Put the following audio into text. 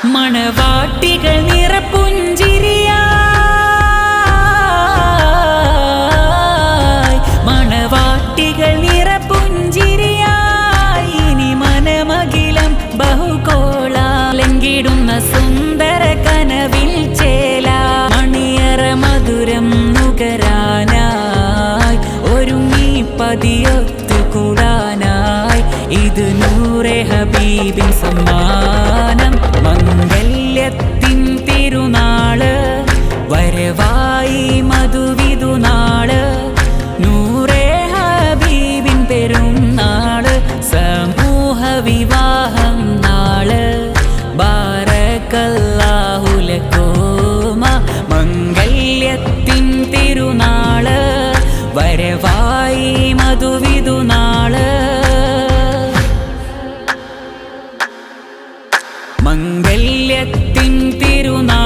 മണവാട്ടികൾ നിറപുഞ്ചിരിയായി, മണവാട്ടികൾ നിറപുഞ്ചിരിയായി. ഇനി മനമകിലം ബഹുകോളാലെങ്കിടുന്ന സുന്ദര കനവിൽ ചേല. മണിയറ മധുരം നുകരാനായി ഒരുങ്ങി പതിയൊത്തുകൂടാനായി. ഇത് നൂറെ ഹബീബിൻ സമ്മാനം. മംഗല്യത്തിൻ തിരുനാള് വരവായി മധുവിധുനാള്. നൂറെ ഹബീബിൻ പെരുന്നാള് സമൂഹ വിവാഹം നാള്. ബാറകല്ലാഹു ലകുമ മംഗല്യത്തിൻ തിരുനാള് വരവായി മധുവിധുനാള്. മംഗല്യത്തിൻ തിരുനാൾ